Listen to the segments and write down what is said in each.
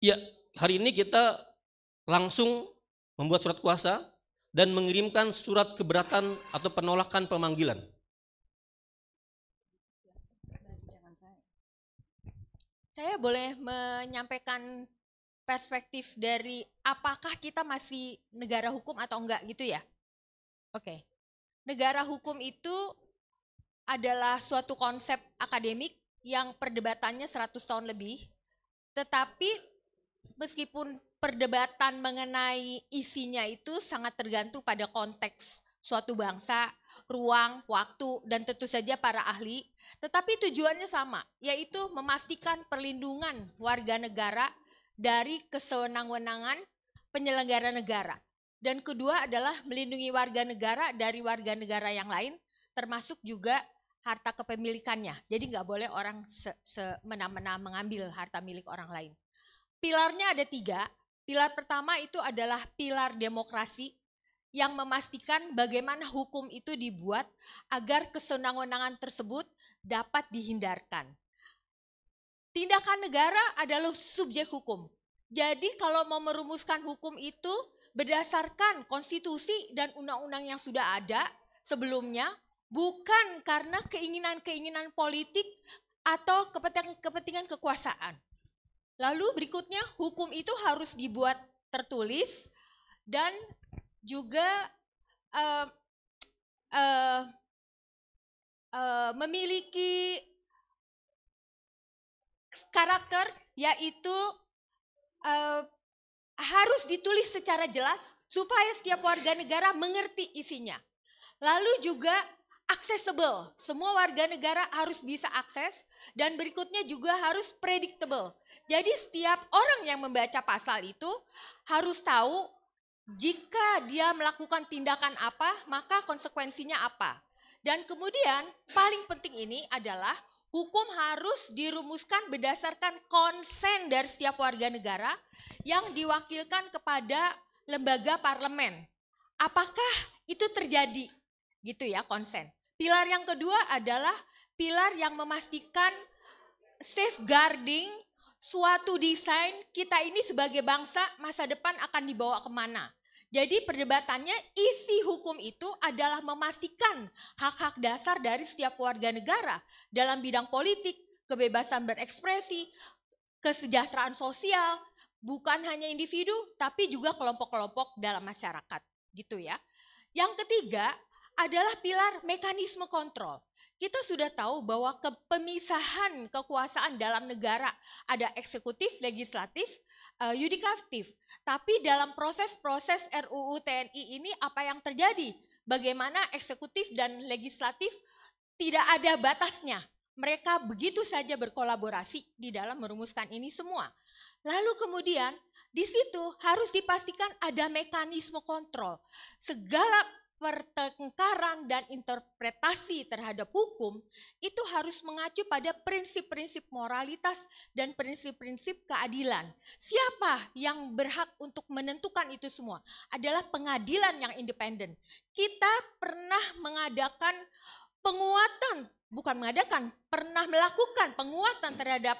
Ya, hari ini kita langsung membuat surat kuasa dan mengirimkan surat keberatan atau penolakan pemanggilan. Saya boleh menyampaikan perspektif dari apakah kita masih negara hukum atau enggak gitu ya? Oke. Negara hukum itu adalah suatu konsep akademik yang perdebatannya 100 tahun lebih, tetapi meskipun perdebatan mengenai isinya itu sangat tergantung pada konteks suatu bangsa, ruang, waktu, dan tentu saja para ahli, tetapi tujuannya sama, yaitu memastikan perlindungan warga negara dari kesewenang-wenangan penyelenggara negara. Dan kedua adalah melindungi warga negara dari warga negara yang lain, termasuk juga harta kepemilikannya. Jadi nggak boleh orang semena-mena mengambil harta milik orang lain. Pilarnya ada 3. Pilar pertama itu adalah pilar demokrasi yang memastikan bagaimana hukum itu dibuat agar kesenang-wenangan tersebut dapat dihindarkan. Tindakan negara adalah subjek hukum. Jadi kalau mau merumuskan hukum itu berdasarkan konstitusi dan undang-undang yang sudah ada sebelumnya, bukan karena keinginan-keinginan politik atau kepentingan kekuasaan. Lalu berikutnya, hukum itu harus dibuat tertulis dan juga memiliki karakter, yaitu harus ditulis secara jelas supaya setiap warga negara mengerti isinya. Lalu juga accessible, semua warga negara harus bisa akses, dan berikutnya juga harus predictable. Jadi setiap orang yang membaca pasal itu harus tahu jika dia melakukan tindakan apa, maka konsekuensinya apa. Dan kemudian paling penting ini adalah hukum harus dirumuskan berdasarkan konsen dari setiap warga negara yang diwakilkan kepada lembaga parlemen. Apakah itu terjadi? Gitu ya, konsen. Pilar yang kedua adalah pilar yang memastikan safeguarding suatu desain kita ini sebagai bangsa masa depan akan dibawa kemana. Jadi perdebatannya isi hukum itu adalah memastikan hak-hak dasar dari setiap warga negara dalam bidang politik, kebebasan berekspresi, kesejahteraan sosial, bukan hanya individu tapi juga kelompok-kelompok dalam masyarakat gitu ya. Yang ketiga adalah pilar mekanisme kontrol. Kita sudah tahu bahwa pemisahan kekuasaan dalam negara ada eksekutif, legislatif, yudikatif. Tapi dalam proses-proses RUU TNI ini apa yang terjadi? Bagaimana eksekutif dan legislatif tidak ada batasnya. Mereka begitu saja berkolaborasi di dalam merumuskan ini semua. Lalu kemudian di situ harus dipastikan ada mekanisme kontrol. Segala pertengkaran dan interpretasi terhadap hukum itu harus mengacu pada prinsip-prinsip moralitas dan prinsip-prinsip keadilan. Siapa yang berhak untuk menentukan itu semua? Adalah pengadilan yang independen. Kita pernah mengadakan penguatan, pernah melakukan penguatan terhadap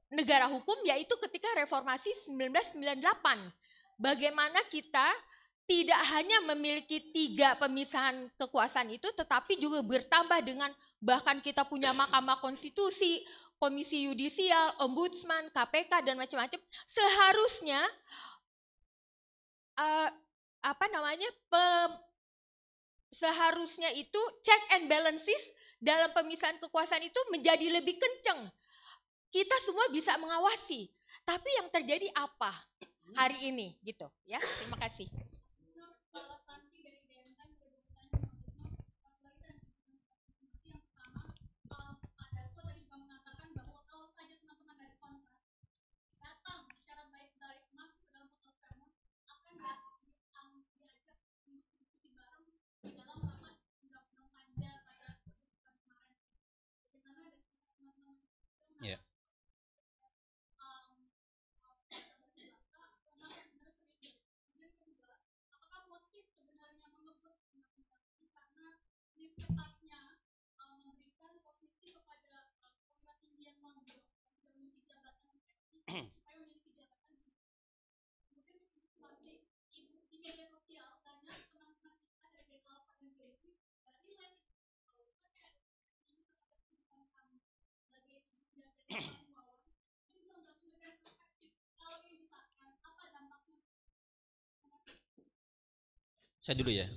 negara hukum, yaitu ketika reformasi 1998. Bagaimana kita tidak hanya memiliki 3 pemisahan kekuasaan itu, tetapi juga bertambah dengan bahkan kita punya Mahkamah Konstitusi, Komisi Yudisial, Ombudsman, KPK, dan macam-macam. Seharusnya seharusnya itu check and balances dalam pemisahan kekuasaan itu menjadi lebih kencang. Kita semua bisa mengawasi. Tapi yang terjadi apa hari ini gitu ya. Terima kasih. Ya. Saya dulu ya.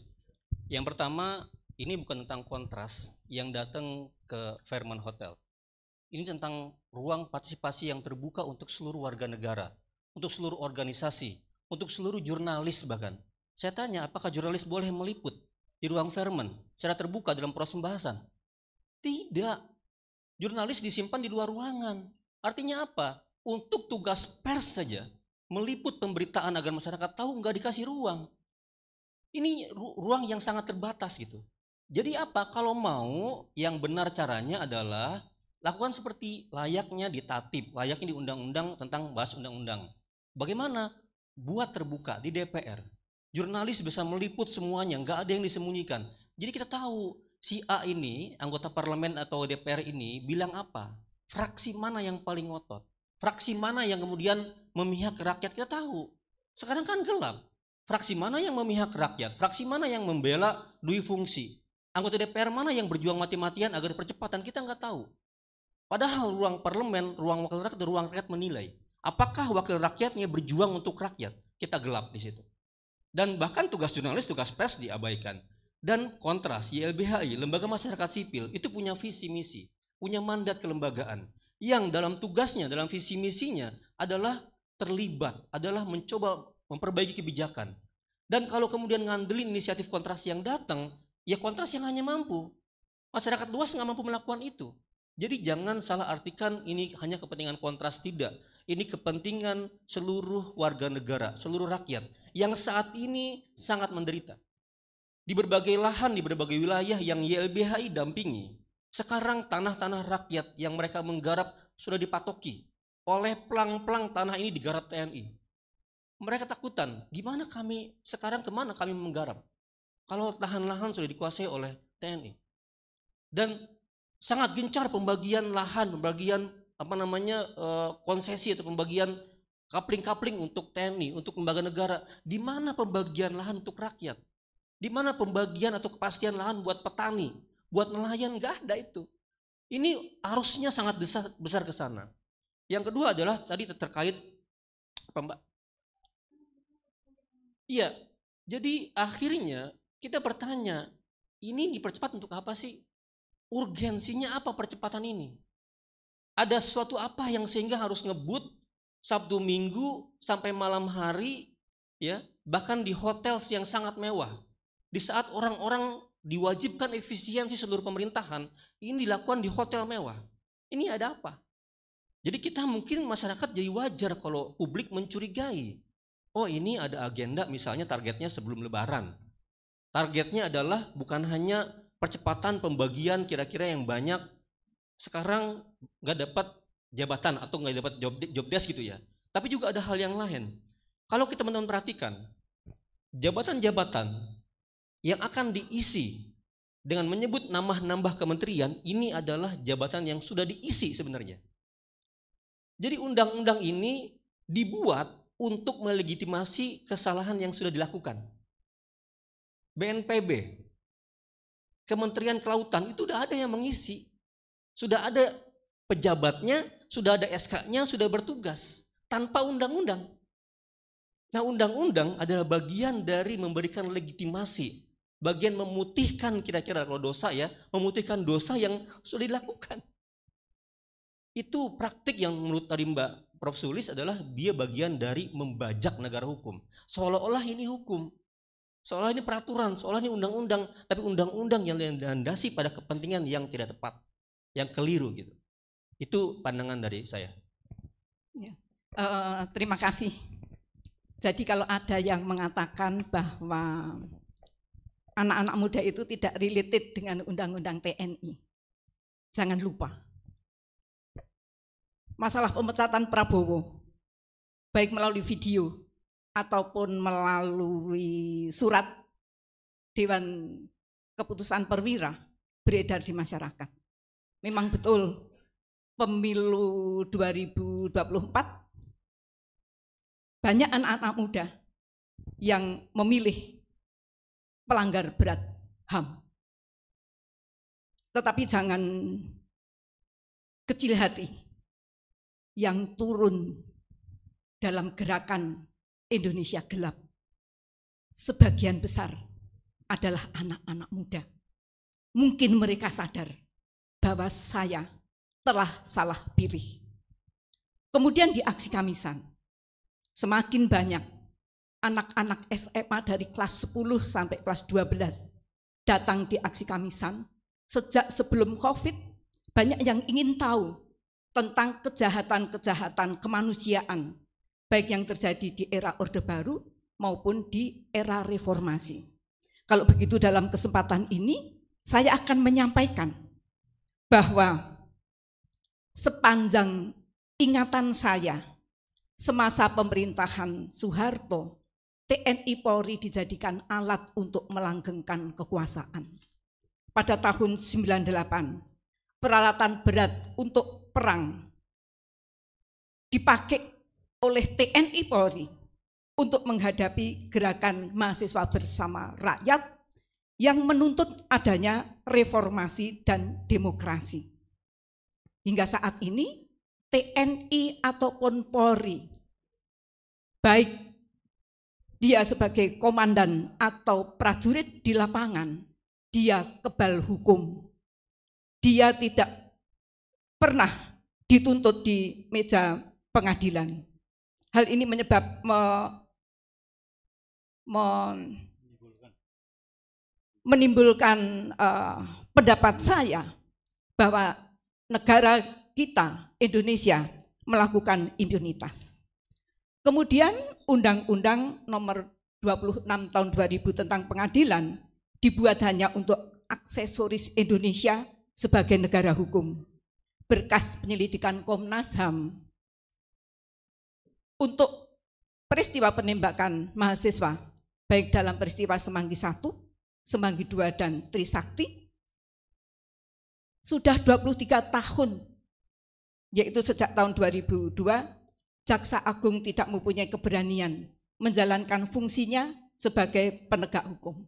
Yang pertama, ini bukan tentang kontras yang datang ke Fairmont Hotel. Ini tentang ruang partisipasi yang terbuka untuk seluruh warga negara, untuk seluruh organisasi, untuk seluruh jurnalis bahkan. Saya tanya, apakah jurnalis boleh meliput di ruang Fairmont secara terbuka dalam proses pembahasan? Tidak. Jurnalis disimpan di luar ruangan. Artinya apa? Untuk tugas pers saja, meliput pemberitaan agar masyarakat tahu, nggak dikasih ruang. Ini ruang yang sangat terbatas gitu. Jadi apa? Kalau mau, yang benar caranya adalah lakukan seperti layaknya di tatib, layaknya di undang-undang tentang bahas undang-undang. Bagaimana? Buat terbuka di DPR. Jurnalis bisa meliput semuanya, nggak ada yang disembunyikan. Jadi kita tahu si A ini, anggota parlemen atau DPR ini bilang apa? Fraksi mana yang paling ngotot? Fraksi mana yang kemudian memihak rakyat, kita tahu. Sekarang kan gelap. Fraksi mana yang memihak rakyat? Fraksi mana yang membela dui fungsi? Anggota DPR mana yang berjuang mati-matian agar percepatan, kita nggak tahu. Padahal ruang parlemen, ruang wakil rakyat, ruang rakyat menilai. Apakah wakil rakyatnya berjuang untuk rakyat? Kita gelap di situ. Dan bahkan tugas jurnalis, tugas pers diabaikan. Dan kontras, YLBHI, Lembaga Masyarakat Sipil, itu punya visi misi, punya mandat kelembagaan. Yang dalam tugasnya, dalam visi misinya adalah terlibat, adalah mencoba memperbaiki kebijakan. Dan kalau kemudian ngandelin inisiatif kontras yang datang, ya kontras yang hanya mampu. Masyarakat luas nggak mampu melakukan itu. Jadi jangan salah artikan ini hanya kepentingan kontras, tidak. Ini kepentingan seluruh warga negara, seluruh rakyat yang saat ini sangat menderita. Di berbagai lahan, di berbagai wilayah yang YLBHI dampingi, sekarang tanah-tanah rakyat yang mereka menggarap sudah dipatoki oleh pelang-pelang tanah ini digarap TNI. Mereka takutan, gimana kami sekarang, kemana kami menggarap kalau lahan-lahan sudah dikuasai oleh TNI. Dan sangat gencar pembagian lahan, pembagian konsesi atau pembagian kapling-kapling untuk TNI, untuk lembaga negara. Di mana pembagian lahan untuk rakyat? Di mana pembagian atau kepastian lahan buat petani, buat nelayan? Nggak ada itu. Ini arusnya sangat besar ke sana. Yang kedua adalah tadi terkait iya, jadi akhirnya kita bertanya, ini dipercepat untuk apa sih? Urgensinya apa percepatan ini? Ada sesuatu apa yang sehingga harus ngebut Sabtu Minggu sampai malam hari, ya, bahkan di hotel yang sangat mewah. Di saat orang-orang diwajibkan efisiensi seluruh pemerintahan, ini dilakukan di hotel mewah. Ini ada apa? Jadi kita mungkin masyarakat jadi wajar kalau publik mencurigai. Oh, ini ada agenda, misalnya targetnya sebelum Lebaran. Targetnya adalah bukan hanya percepatan pembagian kira-kira yang banyak sekarang nggak dapat jabatan atau nggak dapat job desk gitu ya. Tapi juga ada hal yang lain. Kalau kita teman-teman perhatikan, jabatan-jabatan yang akan diisi dengan menyebut nambah kementerian, ini adalah jabatan yang sudah diisi sebenarnya. Jadi undang-undang ini dibuat untuk melegitimasi kesalahan yang sudah dilakukan. BNPB, Kementerian Kelautan, itu udah ada yang mengisi. Sudah ada pejabatnya, sudah ada SK-nya, sudah bertugas. Tanpa undang-undang. Nah, undang-undang adalah bagian dari memberikan legitimasi. Bagian memutihkan kira-kira kalau dosa ya, memutihkan dosa yang sudah dilakukan. Itu praktik yang menurut tadi Mbak Prof. Sulis adalah dia bagian dari membajak negara hukum. Seolah-olah ini hukum. Seolah ini peraturan, seolah ini undang-undang, tapi undang-undang yang dilandasi pada kepentingan yang tidak tepat, yang keliru gitu. Itu pandangan dari saya. Ya. Terima kasih. Jadi kalau ada yang mengatakan bahwa anak-anak muda itu tidak related dengan undang-undang TNI, jangan lupa. Masalah pemecatan Prabowo, baik melalui video ataupun melalui surat Dewan Keputusan Perwira beredar di masyarakat. Memang betul pemilu 2024 banyak anak-anak muda yang memilih pelanggar berat HAM. Tetapi jangan kecil hati yang turun dalam gerakan Indonesia Gelap. Sebagian besar adalah anak-anak muda. Mungkin mereka sadar bahwa saya telah salah pilih. Kemudian di aksi Kamisan, semakin banyak anak-anak SMA dari kelas 10 sampai kelas 12 datang di aksi Kamisan. Sejak sebelum COVID, banyak yang ingin tahu tentang kejahatan-kejahatan kemanusiaan, baik yang terjadi di era Orde Baru maupun di era reformasi. Kalau begitu dalam kesempatan ini, saya akan menyampaikan bahwa sepanjang ingatan saya, semasa pemerintahan Soeharto, TNI Polri dijadikan alat untuk melanggengkan kekuasaan. Pada tahun 98, peralatan berat untuk perang dipakai oleh TNI Polri untuk menghadapi gerakan mahasiswa bersama rakyat yang menuntut adanya reformasi dan demokrasi. Hingga saat ini TNI ataupun Polri, baik dia sebagai komandan atau prajurit di lapangan, dia kebal hukum. Dia tidak pernah dituntut di meja pengadilan. Hal ini menimbulkan pendapat saya bahwa negara kita, Indonesia, melakukan impunitas. Kemudian Undang-Undang Nomor 26 Tahun 2000 tentang pengadilan dibuat hanya untuk aksesoris Indonesia sebagai negara hukum. Berkas penyelidikan Komnas HAM untuk peristiwa penembakan mahasiswa, baik dalam peristiwa Semanggi 1, Semanggi 2, dan Trisakti, sudah 23 tahun, yaitu sejak tahun 2002, Jaksa Agung tidak mempunyai keberanian menjalankan fungsinya sebagai penegak hukum.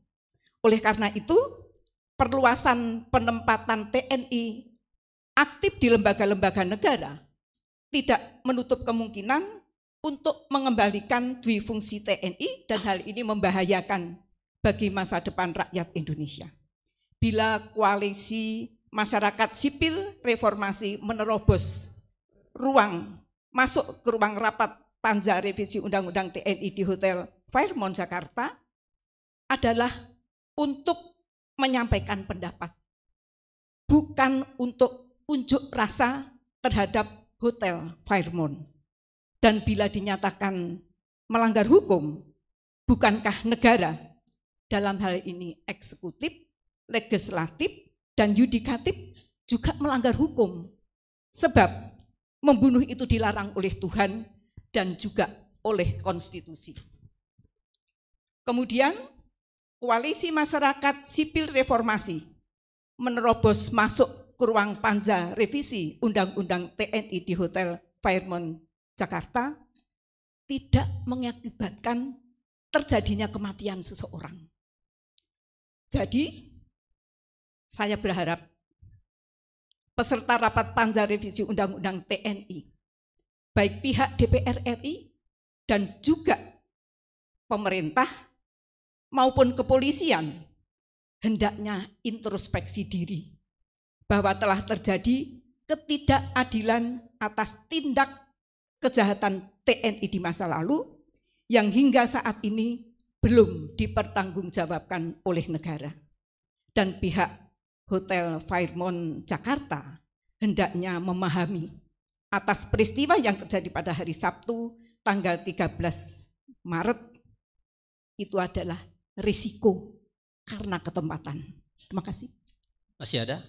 Oleh karena itu, perluasan penempatan TNI aktif di lembaga-lembaga negara tidak menutup kemungkinan untuk mengembalikan dwifungsi TNI, dan hal ini membahayakan bagi masa depan rakyat Indonesia. Bila koalisi masyarakat sipil reformasi menerobos masuk ke ruang rapat panja revisi Undang-Undang TNI di Hotel Fairmont Jakarta adalah untuk menyampaikan pendapat, bukan untuk unjuk rasa terhadap Hotel Fairmont. Dan bila dinyatakan melanggar hukum, bukankah negara, dalam hal ini eksekutif, legislatif, dan yudikatif juga melanggar hukum? Sebab membunuh itu dilarang oleh Tuhan dan juga oleh konstitusi. Kemudian koalisi masyarakat sipil reformasi menerobos masuk ke ruang panja revisi Undang-Undang TNI di Hotel Fairmont Jakarta tidak mengakibatkan terjadinya kematian seseorang. Jadi saya berharap peserta rapat panja revisi Undang-Undang TNI, baik pihak DPR RI dan juga pemerintah maupun kepolisian, hendaknya introspeksi diri bahwa telah terjadi ketidakadilan atas tindak kejahatan TNI di masa lalu yang hingga saat ini belum dipertanggungjawabkan oleh negara. Dan pihak Hotel Fairmont Jakarta hendaknya memahami atas peristiwa yang terjadi pada hari Sabtu tanggal 13 Maret itu adalah risiko karena ketempatan. Terima kasih. Masih ada?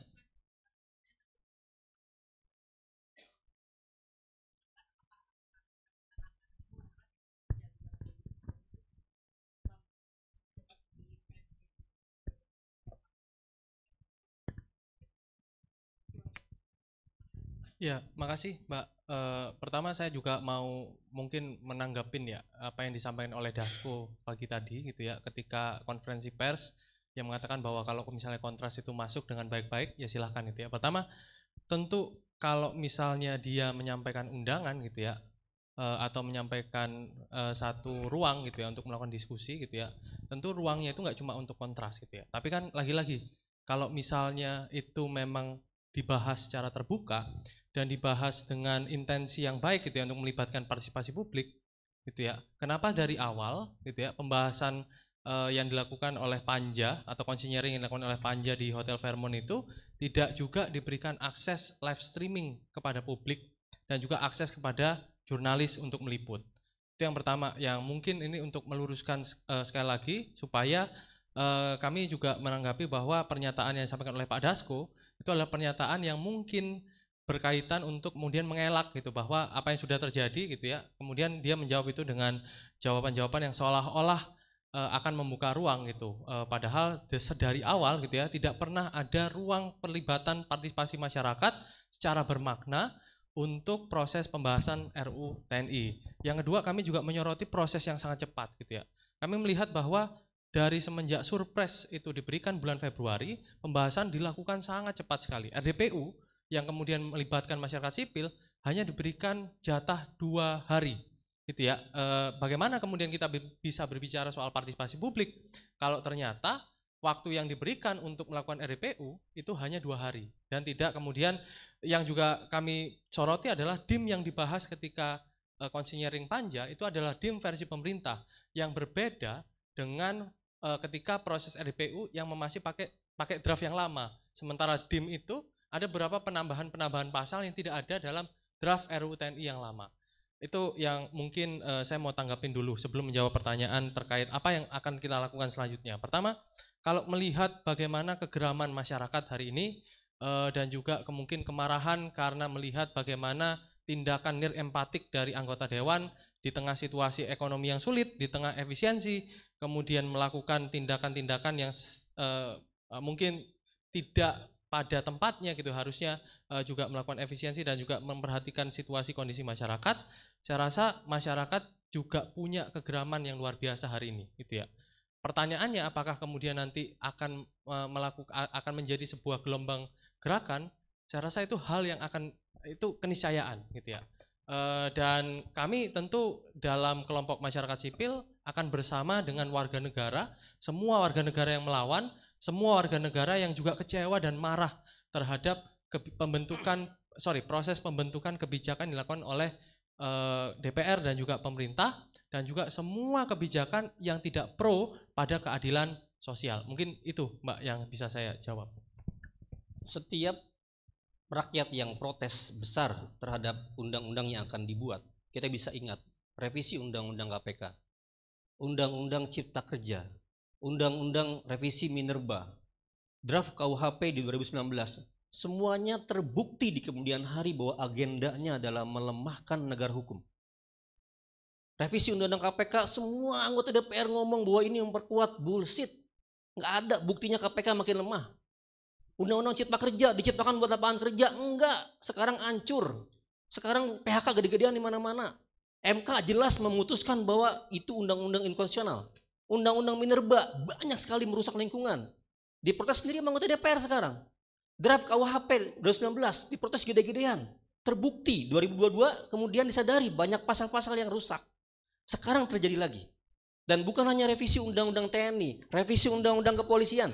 Ya, makasih Mbak. Pertama saya juga mau mungkin menanggapin ya apa yang disampaikan oleh Dasko pagi tadi gitu ya, ketika konferensi pers yang mengatakan bahwa kalau misalnya kontras itu masuk dengan baik-baik ya silahkan gitu ya. Pertama tentu kalau misalnya dia menyampaikan undangan gitu ya, atau menyampaikan satu ruang gitu ya untuk melakukan diskusi gitu ya, tentu ruangnya itu nggak cuma untuk kontras gitu ya, tapi kan lagi-lagi kalau misalnya itu memang dibahas secara terbuka dan dibahas dengan intensi yang baik gitu ya untuk melibatkan partisipasi publik gitu ya, kenapa dari awal gitu ya pembahasan yang dilakukan oleh Panja atau konsinyering yang dilakukan oleh Panja di Hotel Fairmont itu tidak juga diberikan akses live streaming kepada publik dan juga akses kepada jurnalis untuk meliput. Itu yang pertama, yang mungkin ini untuk meluruskan sekali lagi supaya kami juga menanggapi bahwa pernyataan yang disampaikan oleh Pak Dasko itu adalah pernyataan yang mungkin berkaitan untuk kemudian mengelak gitu bahwa apa yang sudah terjadi gitu ya, kemudian dia menjawab itu dengan jawaban-jawaban yang seolah-olah akan membuka ruang gitu, padahal dari awal gitu ya tidak pernah ada ruang pelibatan partisipasi masyarakat secara bermakna untuk proses pembahasan RUU TNI. Yang kedua, kami juga menyoroti proses yang sangat cepat gitu ya. Kami melihat bahwa dari semenjak surpres itu diberikan bulan Februari, pembahasan dilakukan sangat cepat sekali. RDPU yang kemudian melibatkan masyarakat sipil hanya diberikan jatah 2 hari. Gitu ya, bagaimana kemudian kita bisa berbicara soal partisipasi publik kalau ternyata waktu yang diberikan untuk melakukan RDPU itu hanya 2 hari dan tidak kemudian yang juga kami soroti adalah DIM yang dibahas ketika konsinyering Panja itu adalah DIM versi pemerintah yang berbeda dengan ketika proses RDPU yang masih pakai draft yang lama, sementara DIM itu ada beberapa penambahan pasal yang tidak ada dalam draft RUU TNI yang lama. Itu yang mungkin saya mau tanggapin dulu sebelum menjawab pertanyaan terkait apa yang akan kita lakukan selanjutnya. Pertama, kalau melihat bagaimana kegeraman masyarakat hari ini dan juga mungkin kemarahan karena melihat bagaimana tindakan nirempatik dari anggota dewan di tengah situasi ekonomi yang sulit, di tengah efisiensi, kemudian melakukan tindakan-tindakan yang mungkin tidak pada tempatnya gitu, harusnya juga melakukan efisiensi dan juga memperhatikan situasi kondisi masyarakat. Saya rasa masyarakat juga punya kegeraman yang luar biasa hari ini gitu ya. Pertanyaannya apakah kemudian nanti akan akan menjadi sebuah gelombang gerakan? Saya rasa itu hal yang itu keniscayaan gitu ya. Dan kami tentu dalam kelompok masyarakat sipil akan bersama dengan warga negara, semua warga negara yang melawan, semua warga negara yang juga kecewa dan marah terhadap proses pembentukan kebijakan dilakukan oleh DPR dan juga pemerintah, dan juga semua kebijakan yang tidak pro pada keadilan sosial. Mungkin itu Mbak yang bisa saya jawab. Setiap rakyat yang protes besar terhadap undang-undang yang akan dibuat, kita bisa ingat revisi undang-undang KPK, undang-undang Cipta Kerja, undang-undang revisi Minerba, draft KUHP di 2019, semuanya terbukti di kemudian hari bahwa agendanya adalah melemahkan negara hukum. Revisi undang-undang KPK, semua anggota DPR ngomong bahwa ini memperkuat, bullshit. Nggak ada buktinya KPK makin lemah. Undang-undang Cipta Kerja diciptakan buat lapangan kerja, enggak. Sekarang hancur. Sekarang PHK gede-gedean di mana-mana. MK jelas memutuskan bahwa itu undang-undang inkonstitusional. Undang-undang Minerba banyak sekali merusak lingkungan. Diprotes sendiri sama anggota DPR sekarang. Draft KUHP 2019 diprotes gede-gedean. Terbukti 2022 kemudian disadari banyak pasal-pasal yang rusak. Sekarang terjadi lagi. Dan bukan hanya revisi undang-undang TNI, revisi undang-undang kepolisian.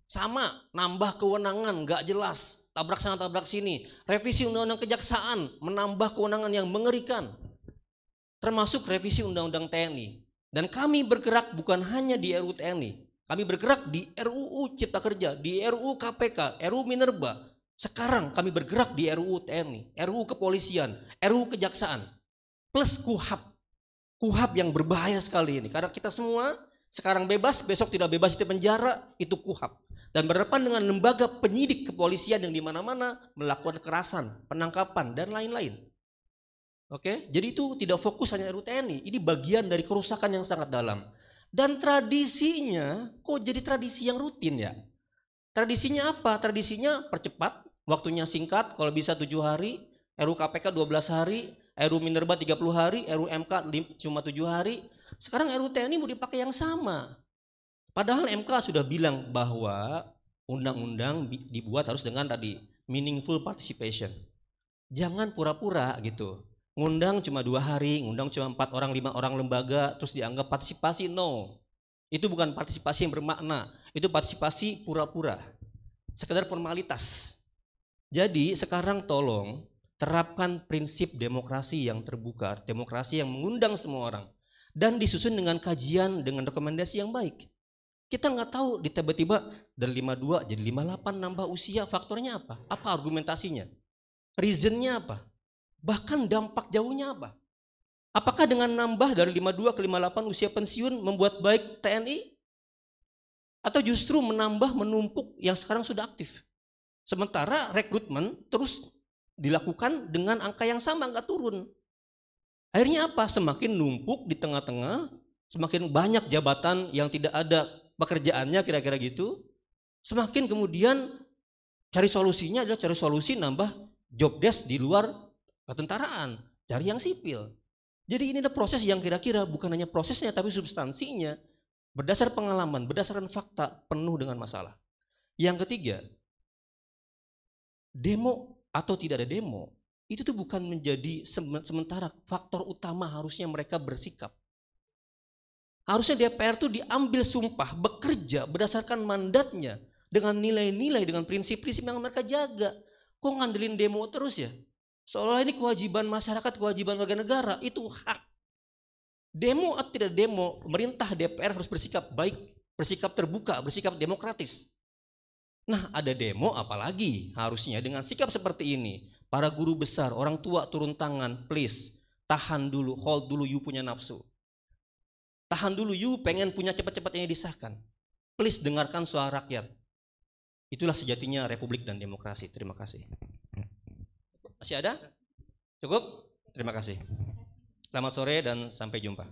Sama, nambah kewenangan gak jelas, tabrak sana tabrak sini. Revisi undang-undang kejaksaan menambah kewenangan yang mengerikan. Termasuk revisi undang-undang TNI. Dan kami bergerak bukan hanya di RUU TNI. Kami bergerak di RUU Cipta Kerja, di RUU KPK, RUU Minerba. Sekarang kami bergerak di RUU TNI, RUU Kepolisian, RUU Kejaksaan, plus KUHAP. KUHAP yang berbahaya sekali ini. Karena kita semua sekarang bebas, besok tidak bebas di penjara, itu KUHAP. Dan berhadapan dengan lembaga penyidik kepolisian yang di mana-mana melakukan kekerasan, penangkapan, dan lain-lain. Oke, jadi itu tidak fokus hanya RUU TNI. Ini bagian dari kerusakan yang sangat dalam. Dan tradisinya, kok jadi tradisi yang rutin ya? Tradisinya apa? Tradisinya percepat, waktunya singkat, kalau bisa 7 hari, RUU KPK 12 hari, RUU Minerba 30 hari, RUU MK cuma 7 hari. Sekarang RUU TNI mau dipakai yang sama. Padahal MK sudah bilang bahwa undang-undang dibuat harus dengan tadi meaningful participation. Jangan pura-pura gitu. Ngundang cuma 2 hari, ngundang cuma 4 orang, 5 orang lembaga, terus dianggap partisipasi. No, itu bukan partisipasi yang bermakna. Itu partisipasi pura-pura, sekedar formalitas. Jadi sekarang tolong terapkan prinsip demokrasi yang terbuka, demokrasi yang mengundang semua orang, dan disusun dengan kajian, dengan rekomendasi yang baik. Kita nggak tahu tiba-tiba dari 52 jadi 58 nambah usia, faktornya apa? Apa argumentasinya? Reasonnya apa? Bahkan dampak jauhnya apa? Apakah dengan nambah dari 52 ke 58 usia pensiun membuat baik TNI? Atau justru menambah, menumpuk yang sekarang sudah aktif? Sementara rekrutmen terus dilakukan dengan angka yang sama, nggak turun. Akhirnya apa? Semakin numpuk di tengah-tengah, semakin banyak jabatan yang tidak ada pekerjaannya, kira-kira gitu. Semakin kemudian cari solusinya adalah cari solusi nambah job desk di luar ketentaraan, cari yang sipil. Jadi ini ada proses yang kira-kira bukan hanya prosesnya tapi substansinya berdasar pengalaman, berdasarkan fakta, penuh dengan masalah. Yang ketiga, demo atau tidak ada demo itu tuh bukan menjadi sementara faktor utama harusnya mereka bersikap. Harusnya DPR tuh diambil sumpah bekerja berdasarkan mandatnya dengan nilai-nilai, dengan prinsip-prinsip yang mereka jaga. Kok ngandelin demo terus ya? Seolah ini kewajiban masyarakat, kewajiban warga negara, itu hak. Demo atau tidak demo, pemerintah DPR harus bersikap baik, bersikap terbuka, bersikap demokratis. Nah, ada demo apalagi harusnya dengan sikap seperti ini. Para guru besar, orang tua turun tangan, please. Tahan dulu, hold dulu, you punya nafsu. Tahan dulu, you pengen punya cepat-cepat ini disahkan. Please dengarkan suara rakyat. Itulah sejatinya republik dan demokrasi. Terima kasih. Masih ada? Cukup? Terima kasih. Selamat sore dan sampai jumpa.